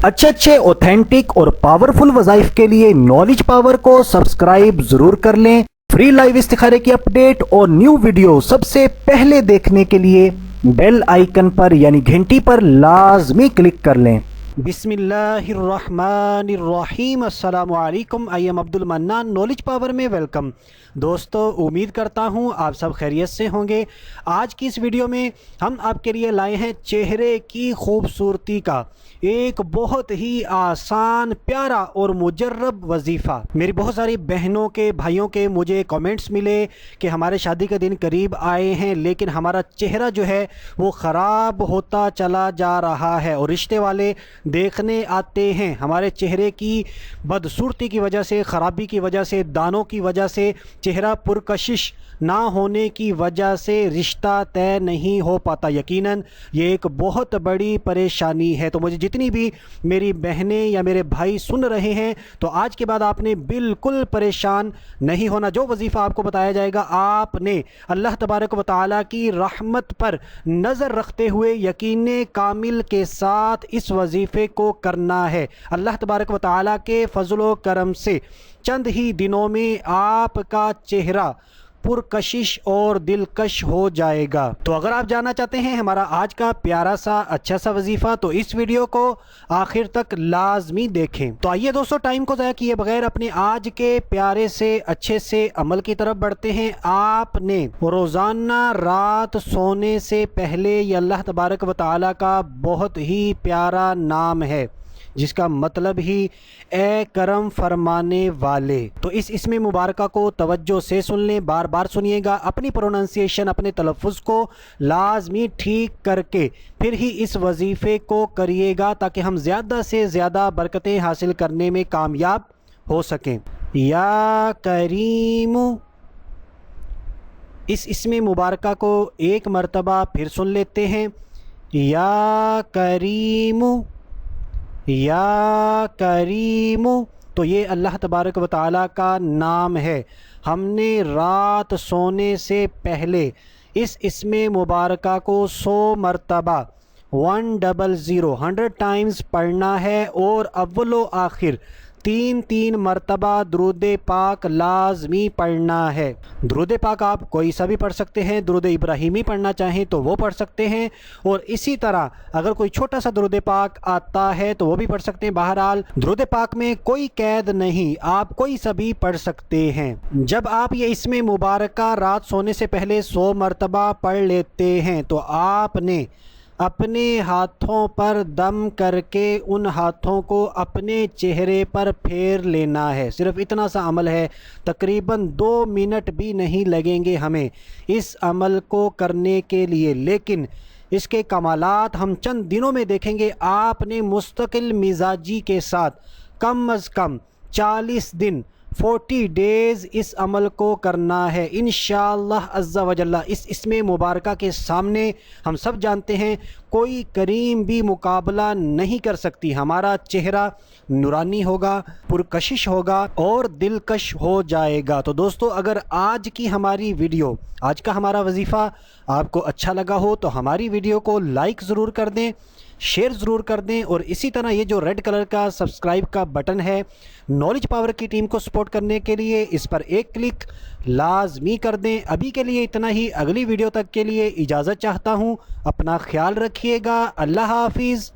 अच्छे ऑथेंटिक और पावरफुल वज़ाइफ के लिए नॉलेज पावर को सब्सक्राइब जरूर कर लें। फ्री लाइव इस्तिखारे की अपडेट और न्यू वीडियो सबसे पहले देखने के लिए बेल आइकन पर यानी घंटी पर लाजमी क्लिक कर लें। बिस्मिल्लाहिर्रहमानिर्रहीम। अस्सलामु अलैकुम। I am Abdul mannan. Knowledge power में वेलकम। दोस्तों, उम्मीद करता हूँ आप सब खैरियत से होंगे। आज की इस वीडियो में हम आपके लिए लाए हैं चेहरे की खूबसूरती का एक बहुत ही आसान, प्यारा और मुजर्रब वजीफ़ा। मेरी बहुत सारी बहनों के, भाइयों के मुझे कमेंट्स मिले कि हमारे शादी के दिन करीब आए हैं लेकिन हमारा चेहरा जो है वो ख़राब होता चला जा रहा है और रिश्ते वाले देखने आते हैं। हमारे चेहरे की बदसूरती की वजह से, ख़राबी की वजह से, दानों की वजह से, चेहरा पुरकशिश ना होने की वजह से रिश्ता तय नहीं हो पाता। यकीनन ये एक बहुत बड़ी परेशानी है। तो मुझे जितनी भी मेरी बहनें या मेरे भाई सुन रहे हैं, तो आज के बाद आपने बिल्कुल परेशान नहीं होना। जो वजीफ़ा आपको बताया जाएगा, आपने अल्लाह तबारक व तआला की रहमत पर नज़र रखते हुए यकीन कामिल के साथ इस वजीफ़े को करना है। अल्लाह तबारक व तआला के फजलो करम से चंद ही दिनों में आपका चेहरा पुरकशिश और दिलकश हो जाएगा। तो अगर आप जानना चाहते हैं हमारा आज का प्यारा सा अच्छा सा वजीफ़ा, तो इस वीडियो को आखिर तक लाजमी देखें। तो आइए दोस्तों, टाइम को ज़ाया किए बगैर अपने आज के प्यारे से अच्छे से अमल की तरफ बढ़ते हैं। आपने रोज़ाना रात सोने से पहले, ये अल्लाह तबारक व तआला का बहुत ही प्यारा नाम है जिसका मतलब ही ए करम फरमाने वाले। तो इसमें मुबारका को तवज्जो से सुन लें, बार बार सुनिएगा। अपनी प्रोनाउंसिएशन, अपने तलफ़ुज़ को लाजमी ठीक करके फिर ही इस वजीफ़े को करिएगा ताकि हम ज़्यादा से ज़्यादा बरकतें हासिल करने में कामयाब हो सकें। या करीमु, इसमें मुबारका को एक मरतबा फिर सुन लेते हैं। या करीमु, या करीमु। तो ये अल्लाह तबारक व तआला का नाम है। हमने रात सोने से पहले इसमें मुबारका को 100 मरतबा 100 टाइम्स पढ़ना है और अव्वलो आखिर 3 मरतबा दुरूद पाक लाजमी पढ़ना है। दुरूद पाक आप कोई सा भी पढ़ सकते हैं, दुरूद इब्राहिमी पढ़ना चाहें तो वो पढ़ सकते हैं, और इसी तरह अगर कोई छोटा सा दुरूद पाक आता है तो वो भी पढ़ सकते हैं। बहरहाल दुरूद पाक में कोई कैद नहीं, आप कोई सा भी पढ़ सकते हैं। जब आप ये इसमें मुबारका रात सोने से पहले 100 मरतबा पढ़ लेते हैं तो आपने अपने हाथों पर दम करके उन हाथों को अपने चेहरे पर फेर लेना है। सिर्फ इतना सा अमल है, तकरीबन 2 मिनट भी नहीं लगेंगे हमें इस अमल को करने के लिए, लेकिन इसके कमालात हम चंद दिनों में देखेंगे। आपने मुस्तकिल मिजाजी के साथ कम अज़ कम 40 दिन 40 डेज़ इस अमल को करना है इंशाअल्लाह अज़्ज़ा वजल्ला। इसमें मुबारका के सामने हम सब जानते हैं कोई करीम भी मुकाबला नहीं कर सकती। हमारा चेहरा नूरानी होगा, पुरकशिश होगा और दिलकश हो जाएगा। तो दोस्तों, अगर आज की हमारी वीडियो, आज का हमारा वजीफ़ा आपको अच्छा लगा हो तो हमारी वीडियो को लाइक ज़रूर कर दें, शेयर ज़रूर कर दें, और इसी तरह ये जो रेड कलर का सब्सक्राइब का बटन है, नॉलेज पावर की टीम को सपोर्ट करने के लिए इस पर एक क्लिक लाजमी कर दें। अभी के लिए इतना ही। अगली वीडियो तक के लिए इजाज़त चाहता हूँ। अपना ख्याल रखिएगा। अल्लाह हाफिज़।